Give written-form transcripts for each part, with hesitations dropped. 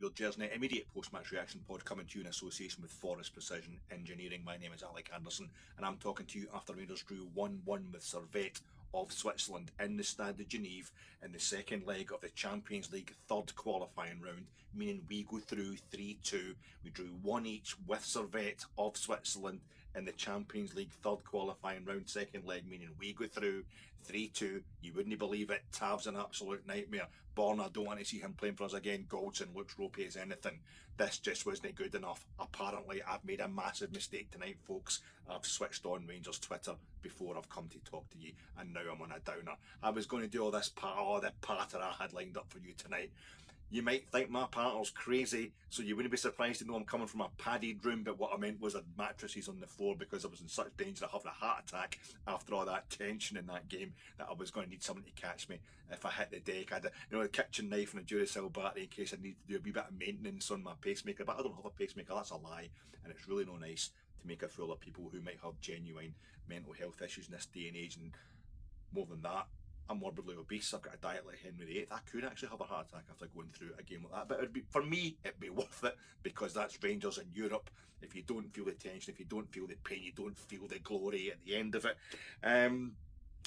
your Gersnet immediate post-match reaction pod, coming to you in association with Forest Precision Engineering. My name is Alec Anderson, and I'm talking to you after Rangers drew 1-1 with Servette of Switzerland in the Stade de Genève in the second leg of the Champions League third qualifying round, meaning we go through 3-2. We drew 1 each with Servette of Switzerland in the Champions League third qualifying round second leg, meaning we go through 3-2. You wouldn't believe it. Tav's an absolute nightmare. Borna, I don't want to see him playing for us again. Goldson looks ropey as anything. This just wasn't good enough. Apparently, I've made a massive mistake tonight, folks. I've switched on Rangers Twitter before I've come to talk to you, and now I'm on a downer. I was going to do all this the patter I had lined up for you tonight. You might think my patter's crazy, so you wouldn't be surprised to know I'm coming from a padded room, but what I meant was mattresses on the floor, because I was in such danger of having a heart attack after all that tension in that game that I was going to need someone to catch me if I hit the deck. I had a kitchen knife and a Duracell battery in case I needed to do a wee bit of maintenance on my pacemaker, but I don't have a pacemaker. That's a lie, and it's really no nice to make a fool of people who might have genuine mental health issues in this day and age. And more than that, I'm morbidly obese. I've got a diet like Henry VIII. I could actually have a heart attack after going through a game like that. But for me, it'd be worth it, because that's Rangers in Europe. If you don't feel the tension, if you don't feel the pain, you don't feel the glory at the end of it.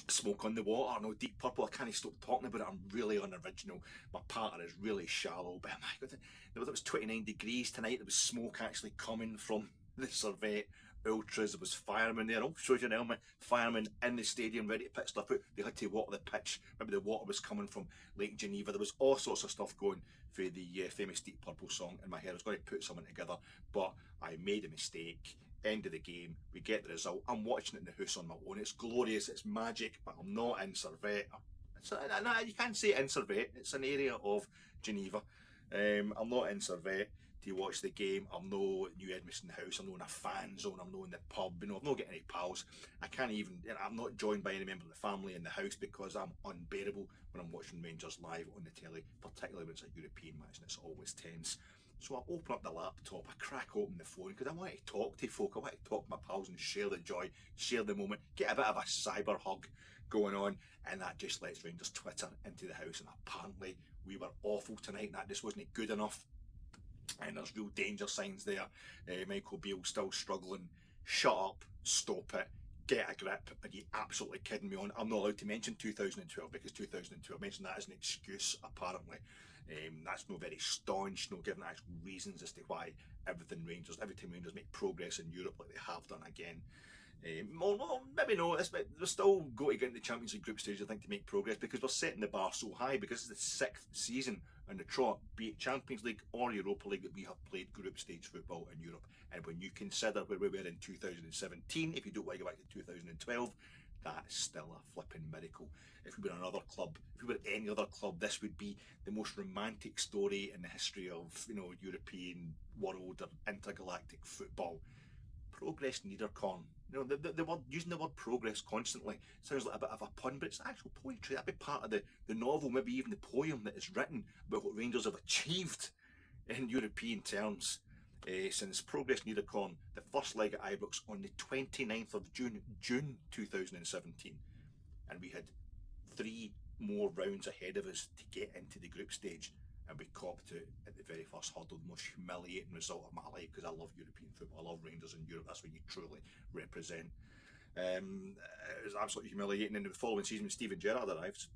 Smoke on the water, no Deep Purple. I can't stop talking about it. I'm really unoriginal. My pattern is really shallow. But my God, it was 29 degrees tonight. There was smoke actually coming from the Servette Ultras. There was firemen there. I'll show you now, my firemen in the stadium ready to put stuff out. They had to water the pitch. Maybe the water was coming from Lake Geneva. There was all sorts of stuff going for the famous Deep Purple song in my head. I was going to put something together, but I made a mistake. End of the game, we get the result. I'm watching it in the house on my own. It's glorious, it's magic, but I'm not in Servette. You can't say in Servette. It's an area of Geneva. I'm not in Servette to watch the game. I'm no New Edmiston House. I'm not in a fan zone. I'm not in the pub. I'm not getting any pals. I'm not joined by any member of the family in the house, because I'm unbearable when I'm watching Rangers live on the telly, particularly when it's a European match and it's always tense. So I open up the laptop, I crack open the phone, because I want to talk to folk. I want to talk to my pals and share the joy, share the moment, get a bit of a cyber hug going on, and that just lets Rangers Twitter into the house. And apparently we were awful tonight, and that just wasn't good enough. And there's real danger signs there. Michael Beale's still struggling. Shut up, stop it, get a grip. Are you absolutely kidding me on? I'm not allowed to mention 2012, because 2012, I mentioned that as an excuse, apparently. That's no very staunch, no giving actual reasons as to why every time Rangers make progress in Europe like they have done again. Well, maybe no, we're still going to get into the Champions League group stage, I think, to make progress, because we're setting the bar so high, because it's the 6th season on the trot, be it Champions League or Europa League, that we have played group stage football in Europe. And when you consider where we were in 2017, if you don't want to go back to 2012, that's still a flipping miracle. If we were another club, if we were any other club, this would be the most romantic story in the history of European world or intergalactic football. Progress neither con. The word, using the word progress constantly sounds like a bit of a pun, but it's actual poetry. That'd be part of the novel, maybe even the poem that is written about what Rangers have achieved in European terms. Since progress neither con, the first leg at Ibrox on the 29th of June 2017, and we had 3 more rounds ahead of us to get into the group stage, and we copped it at the very first hurdle, the most humiliating result of my life, because I love European football. I love Rangers in Europe. That's what you truly represent. It was absolutely humiliating. In the following season, when Steven Gerrard arrives,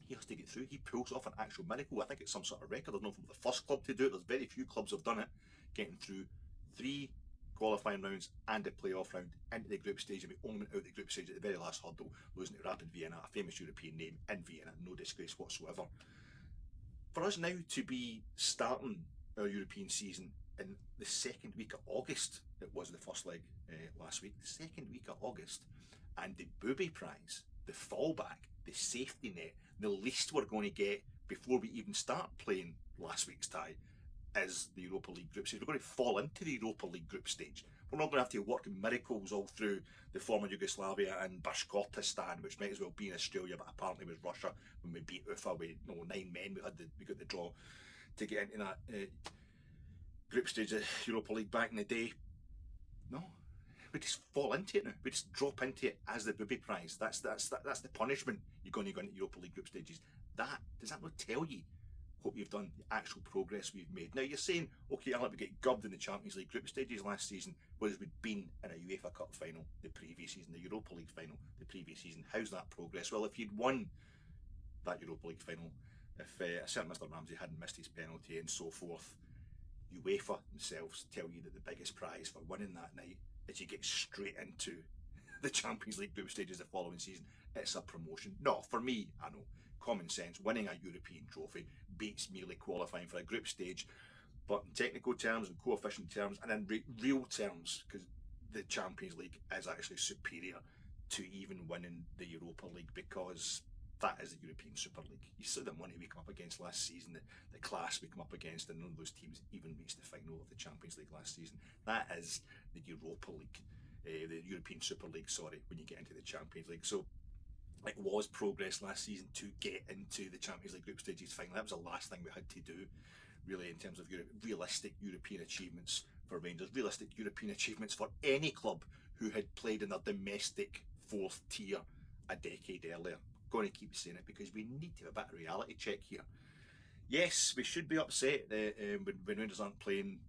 he has to get through. He pulls off an actual miracle. I think it's some sort of record. I don't know if I'm the first club to do it. There's very few clubs have done it, getting through 3 qualifying rounds and a playoff round into the group stage, and we only went out the group stage at the very last hurdle, losing to Rapid Vienna, a famous European name in Vienna, no disgrace whatsoever. For us now to be starting our European season in the second week of August, it was the first leg last week, the second week of August, and the booby prize, the fallback, the safety net, the least we're going to get before we even start playing last week's tie, is the Europa League group stage. We're going to fall into the Europa League group stage. We're not going to have to work miracles all through the former Yugoslavia and Bashkortostan, which might as well be in Australia, but apparently was Russia when we beat Ufa with 9 men. We got the draw to get into that group stage of Europa League back in the day. No, we just fall into it now. We just drop into it as the booby prize. That's the punishment. You're going to go into Europa League group stages. Does that not tell you what we've done, the actual progress we've made. Now you're saying, okay, Alec, we get gubbed in the Champions League group stages last season, whereas we'd been in a UEFA Cup final the previous season, the Europa League final the previous season. How's that progress? Well, if you'd won that Europa League final, if a certain Mr. Ramsey hadn't missed his penalty and so forth, UEFA themselves tell you that the biggest prize for winning that night is you get straight into the Champions League group stages the following season. It's a promotion. No, for me, I know, common sense, winning a European trophy beats merely qualifying for a group stage. But in technical terms and coefficient terms, and in real terms, because the Champions League is actually superior to even winning the Europa League, because that is the European Super League. You saw the money we come up against last season, the class we come up against, and none of those teams even reached the final of the Champions League last season. That is the Europa League, the European Super League, sorry, when you get into the Champions League. So it was progress last season to get into the Champions League group stages final. That was the last thing we had to do, really, in terms of realistic European achievements for Rangers, realistic European achievements for any club who had played in their domestic fourth tier a decade earlier. I'm going to keep saying it because we need to have a bit of reality check here. Yes, we should be upset when Rangers aren't playing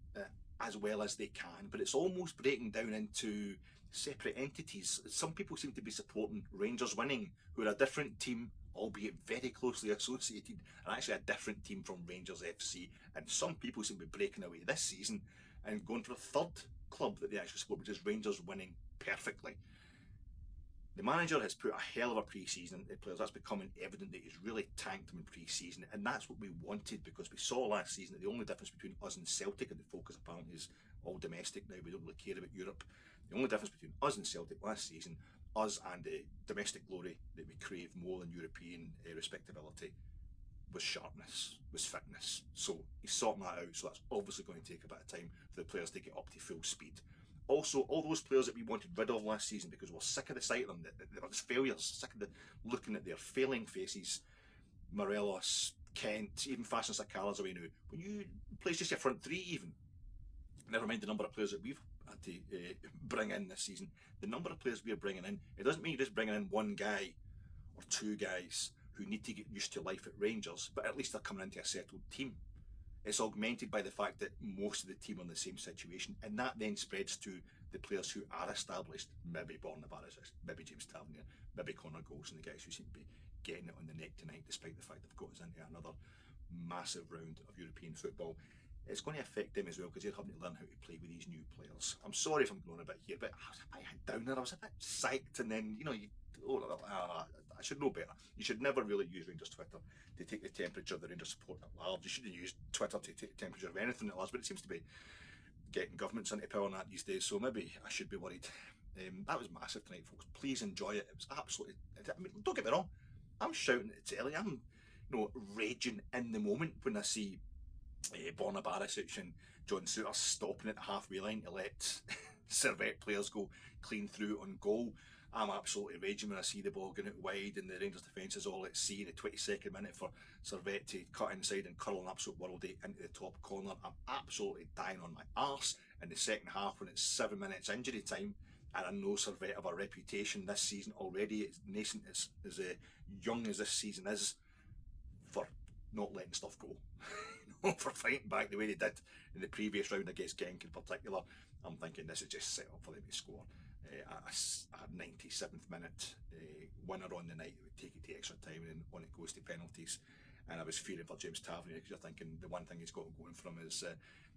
as well as they can, but it's almost breaking down into separate entities. Some people seem to be supporting Rangers winning, who are a different team, albeit very closely associated, and actually a different team from Rangers FC. And some people seem to be breaking away this season and going for a third club that they actually support, which is Rangers winning perfectly. The manager has put a hell of a pre-season into players. That's becoming evident that he's really tanked them in pre-season, and that's what we wanted, because we saw last season that the only difference between us and Celtic, and the focus apparently is all domestic now, we don't really care about Europe. The only difference between us and Celtic last season, us and the domestic glory that we crave more than European respectability, was sharpness, was fitness. So he's sorting that out, so that's obviously going to take a bit of time for the players to get up to full speed. Also, all those players that we wanted rid of last season because we're sick of the sight of them, they were just failures, sick of looking at their failing faces. Morelos, Kent, even Fashion Sakala's away now. When you play just your front three even, never mind the number of players that we've had to bring in this season, the number of players we're bringing in, it doesn't mean you're just bringing in one guy or two guys who need to get used to life at Rangers, but at least they're coming into a settled team. It's augmented by the fact that most of the team are in the same situation, and that then spreads to the players who are established, maybe Borna Barisic, maybe James Tavernier, maybe Connor Golson, the guys who seem to be getting it on the neck tonight, despite the fact they've got us into another massive round of European football. It's going to affect them as well, because they're having to learn how to play with these new players. I'm sorry if I'm going a bit here, but I was a bit down there. I was a bit psyched, and then, I should know better. You should never really use Rangers Twitter to take the temperature of the Rangers support at large. You shouldn't use Twitter to take the temperature of anything at large, but it seems to be getting governments into power on that these days, so maybe I should be worried. That was massive tonight, folks. Please enjoy it. It was absolutely... I mean, don't get me wrong. I'm shouting at the telly. I'm, raging in the moment when I see Borna Barisic and John Souttar stopping at the halfway line to let Servette players go clean through on goal. I'm absolutely raging when I see the ball going out wide and the Rangers defence is all at sea in the 22nd minute for Servette to cut inside and curl an absolute worldie into the top corner. I'm absolutely dying on my arse in the second half when it's 7 minutes injury time, and I know Servette have a reputation this season already. It's nascent, as young as this season is, for not letting stuff go. For fighting back the way they did in the previous round against Genk in particular. I'm thinking this is just set up for them to score a 97th minute winner on the night. It would take it to extra time, and then on it goes to penalties. And I was fearing for James Tavernier, because you're thinking the one thing he's got going for him is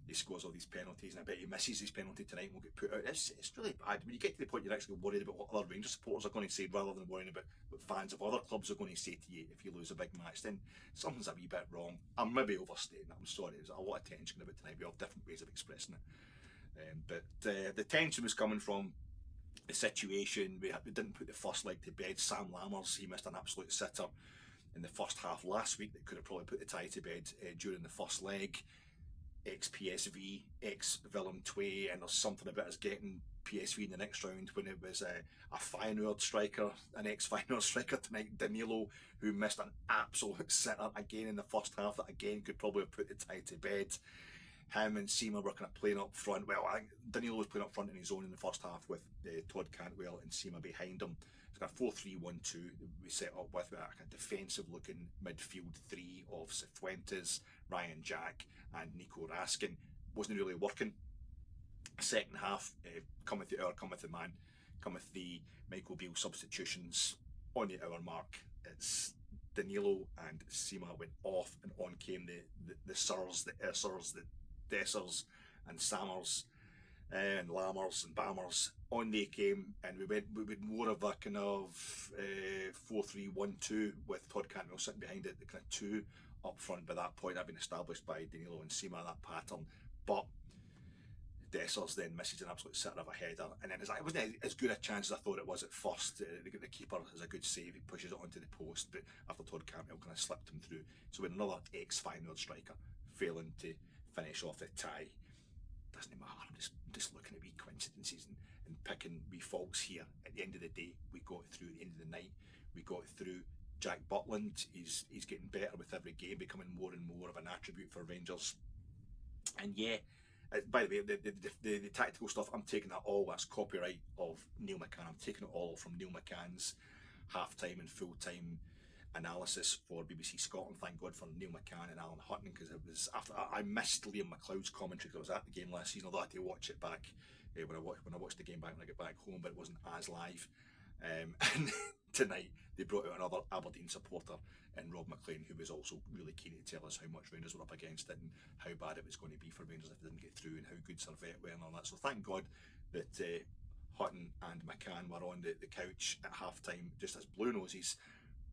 he scores all these penalties, and I bet he misses his penalty tonight and will get put out. It's really bad. When you get to the point you're actually worried about what other Rangers supporters are going to say, rather than worrying about what fans of other clubs are going to say to you if you lose a big match, then something's a wee bit wrong. I'm maybe overstating it, I'm sorry. There's a lot of tension about tonight. We have different ways of expressing it. But the tension was coming from the situation. We didn't put the first leg to bed. Sam Lammers, he missed an absolute sitter in the first half last week that could have probably put the tie to bed during the first leg. Ex-PSV, ex-Willem II, and there's something about us getting PSV in the next round when it was a Feyenoord striker, an ex-Feyenoord striker tonight, Danilo, who missed an absolute sitter again in the first half that again could probably have put the tie to bed. Him and Seema were kind of playing up front. Well, I think Danilo was playing up front in his own in the first half with Todd Cantwell and Seema behind him. It's got a 4-3-1-2 we set up with a defensive-looking midfield three of Cifuentes, Ryan Jack, and Nico Raskin. Wasn't really working. Second half, come with the hour, come with the man, come with the Michael Beale substitutions on the hour mark. It's Danilo and Sima went off, and on came the Sirs, the Essers, the Dessers, and Sammers, and Lammers and Bammers. On they came, and we went more of a kind of 4-3-1-2 with Todd Cantwell sitting behind it, the kind of two up front. By that point, I've been established by Danilo and Sima, that pattern. But Dessers then misses an absolute sitter of a header, and then it wasn't as good a chance as I thought it was at first. The keeper has a good save, he pushes it onto the post, but after Todd Cantwell kind of slipped him through. So with another ex-Feyenoord striker failing to finish off the tie, doesn't matter. I'm just looking at wee coincidences and picking wee faults here. At the end of the day, we got through. At the end of the night, we got through. Jack Butland, he's getting better with every game, becoming more and more of an attribute for Rangers. And yeah, by the way, the tactical stuff, I'm taking that all. That's copyright of Neil McCann. I'm taking it all from Neil McCann's half-time and full-time analysis for BBC Scotland. Thank God for Neil McCann and Alan Hutton, because it was after I missed Liam McLeod's commentary because I was at the game last season. Although I had to watch it back when I watched the game back when I get back home, but it wasn't as live. And tonight they brought out another Aberdeen supporter in Rob McLean, who was also really keen to tell us how much Rangers were up against it and how bad it was going to be for Rangers if they didn't get through, and how good Servette were and all that. So thank God that Hutton and McCann were on the couch at half time just as blue noses,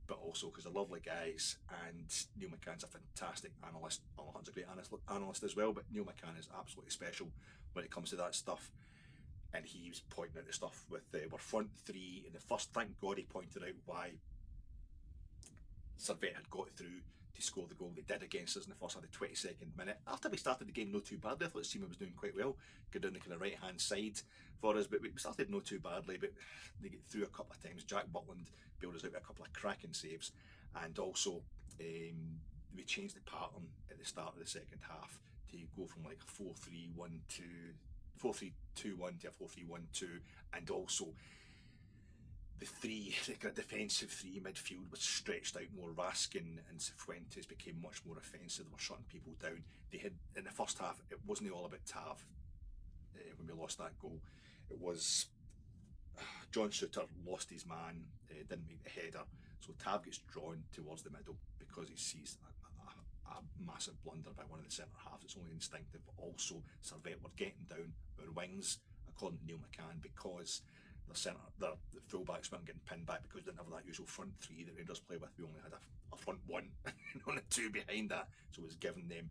but also because they're lovely guys, and Neil McCann's a fantastic analyst. Alan Hutton's a great analyst as well, but Neil McCann is absolutely special when it comes to that stuff. And he was pointing out the stuff with our front three in the first. Thank God he pointed out why Servette had got through to score the goal they did against us in the first half, the 22nd minute. After we started the game not too badly, I thought Seaman was doing quite well, going down the kind of right hand side for us, but we started not too badly, but they get through a couple of times. Jack Butland bailed us out with a couple of cracking saves, and also we changed the pattern at the start of the second half to go from like a 4-3-1-2 4-3-2-1 to a 4-3-1-2, and also the kind of defensive three midfield was stretched out more. Raskin and Cifuentes became much more offensive. They were shutting people down. They had, in the first half, it wasn't all about Tav when we lost that goal. It was John Suter lost his man, didn't make the header, so Tav gets drawn towards the middle because he sees a massive blunder by one of the centre halves. It's only instinctive. Also, Servette were getting down our wings, according to Neil McCann, because the fullbacks weren't getting pinned back because they didn't have that usual front three that Rangers play with. We only had a front one and only two behind that, so it was giving their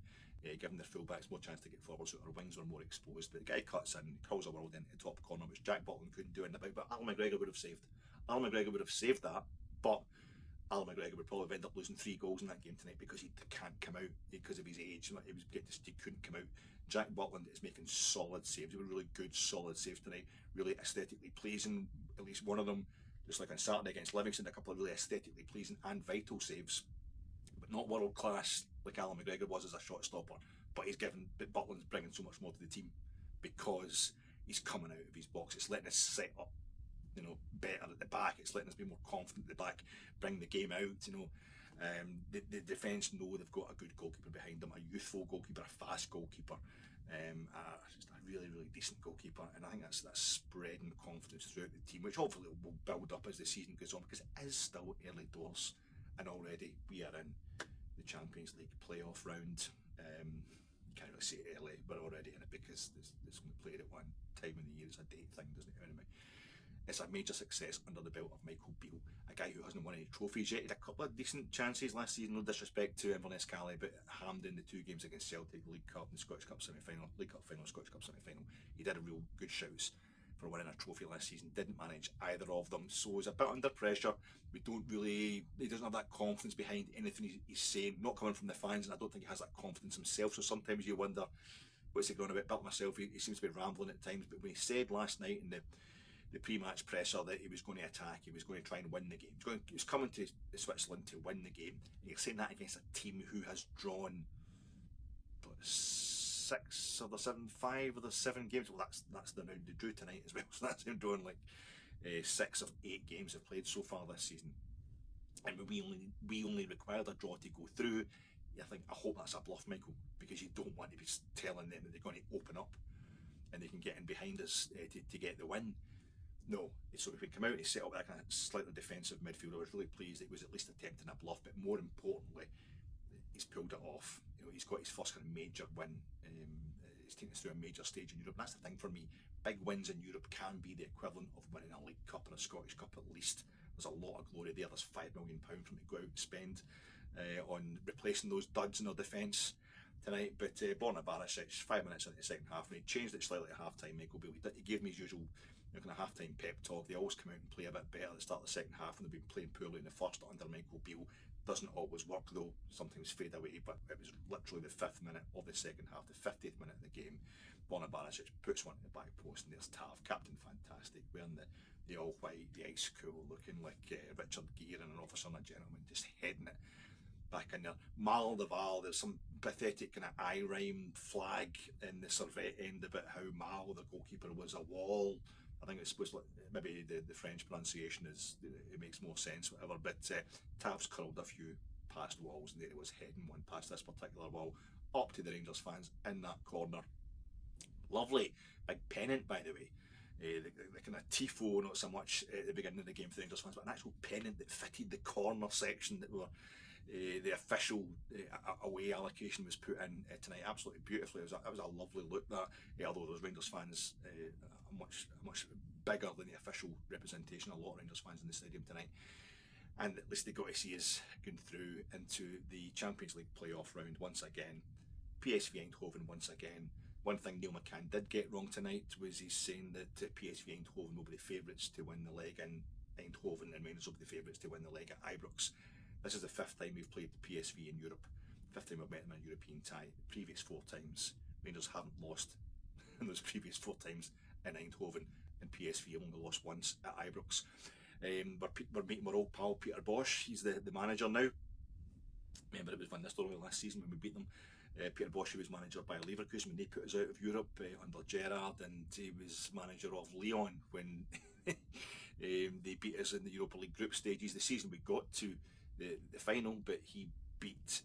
fullbacks more chance to get forward, so our wings were more exposed. But the guy cuts in, calls a world into the top corner, which Jack Butland couldn't do anything about, but Alan McGregor would have saved. Alan McGregor would have saved that, but Alan McGregor would probably end up losing 3 goals in that game tonight because he can't come out because of his age. He couldn't come out. Jack Butland is making solid saves. He was really good, solid saves tonight. Really aesthetically pleasing. At least one of them, just like on Saturday against Livingston, a couple of really aesthetically pleasing and vital saves, but not world class like Alan McGregor was as a shot stopper. But Butland's bringing so much more to the team because he's coming out of his box. It's letting us set up, better at the back. It's letting us be more confident at the back, bring the game out. The defence know they've got a good goalkeeper behind them, a youthful goalkeeper, a fast goalkeeper, just a really, really decent goalkeeper, and I think that's spreading confidence throughout the team, which hopefully will build up as the season goes on, because it is still early doors, and already we are in the Champions League playoff round. You can't really say early, but already in it because it's only played at one time in the year. It's a date thing, doesn't it? Anyway. It's a major success under the belt of Michael Beale, a guy who hasn't won any trophies yet. He had a couple of decent chances last season, no disrespect to Inverness Cali, but hammed in the 2 games against Celtic, the League Cup and Scottish Cup semi-final, League Cup final, Scottish Cup semi-final. He did a real good shouts for winning a trophy last season, didn't manage either of them, so he's a bit under pressure. He doesn't have that confidence behind anything he's saying, not coming from the fans, and I don't think he has that confidence himself, so sometimes you wonder, what's he going about? Built myself, he seems to be rambling at times, but when he said last night in the pre-match presser that he was going to attack, he was going to try and win the game. He was coming to Switzerland to win the game. And you're saying that against a team who has drawn 5 of the 7 games. Well, that's the round they drew tonight as well. So that's him drawing like 6 of 8 games have played so far this season, and we only required a draw to go through. I hope that's a bluff, Michael, because you don't want to be telling them that they're going to open up and they can get in behind us to get the win. No, so if we come out and set up that kind of slightly defensive midfield, I was really pleased it was at least attempting a bluff, but more importantly, he's pulled it off. He's got his first kind of major win. He's taken us through a major stage in Europe. And that's the thing for me. Big wins in Europe can be the equivalent of winning a League Cup or a Scottish Cup at least. There's a lot of glory there. There's £5 million for him to go out and spend on replacing those duds in our defence tonight. But Borna Barisic, 5 minutes into the second half, and he changed it slightly at half time. Michael Beale, he gave me his usual kind of half time pep talk. They always come out and play a bit better at the start of the second half, and they've been playing poorly in the first under Michael Beale. Doesn't always work though, sometimes fade away, but it was literally the 5th minute of the second half, the 50th minute of the game. Borna Barisic puts one in the back post, and there's Tav, captain fantastic, wearing the all white, the ice cool, looking like Richard Gere and an officer and a gentleman, just heading it back in there. Mal de Val, there's some pathetic kind of eye rhyme flag in the Servette end about how Mal, the goalkeeper, was a wall. I think it's supposed to, maybe the French pronunciation it makes more sense, whatever, but Tav's curled a few past walls, and there he was heading one past this particular wall up to the Rangers fans in that corner. Lovely big pennant, by the way. The kind of tifo, not so much at the beginning of the game for the Rangers fans, but an actual pennant that fitted the corner section that were the official away allocation was put in tonight absolutely beautifully. It was a lovely look, that, although those Rangers fans are much bigger than the official representation. A lot of Rangers fans in the stadium tonight, and at least they got to see us going through into the Champions League playoff round once again. PSV Eindhoven once again. One thing Neil McCann did get wrong tonight was he's saying that PSV Eindhoven will be the favourites to win the leg in Eindhoven, and Rangers will be the favourites to win the leg at Ibrox. This is the 5th time we've played the PSV in Europe. 5th time we've met them in a European tie. The previous 4 times, Rangers haven't lost in those previous 4 times in Eindhoven, and PSV only lost once at Ibrox. We're meeting our old pal Peter Bosz. He's the manager now. Remember, it was Van Nistelrooy last season when we beat them. Peter Bosz was manager by Leverkusen when they put us out of Europe under Gerrard, and he was manager of Lyon when they beat us in the Europa League group stages. The season we got to the final, but he beat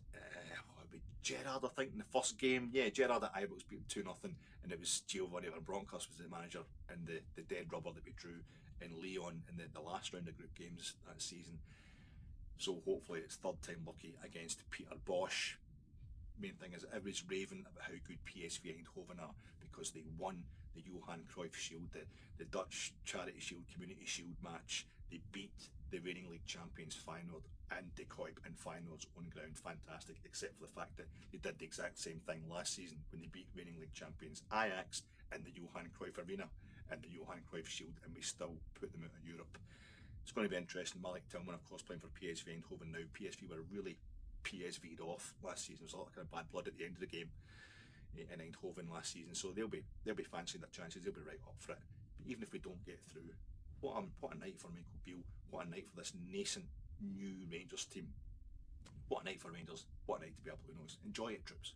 Gerrard, I think, in the first game. Yeah, Gerrard at Ibrox beat him 2-0, and it was Giovanni Van Bronckhorst was the manager, and the dead rubber that we drew in Lyon in the last round of group games that season. So hopefully it's 3rd time lucky against Peter Bosz. Main thing is everybody's raving about how good PSV Eindhoven are because they won the Johan Cruyff Shield, the Dutch Charity Shield, Community Shield match. They beat the reigning league champions Feyenoord and De Kuip in Feyenoord's own ground. Fantastic, except for the fact that they did the exact same thing last season when they beat reigning league champions Ajax in the Johan Cruyff Arena and the Johan Cruyff Shield, and we still put them out of Europe. It's going to be interesting. Malik Tillman, of course, playing for PSV Eindhoven now. PSV were really PSV'd off last season. There was a lot of kind of bad blood at the end of the game in Eindhoven last season, so they'll be fancying their chances. They'll be right up for it. But even if we don't get through, what a night for Michael Beale. What a night for this nascent new Rangers team. What a night for Rangers. What a night to be up. Who knows? Enjoy it, troops.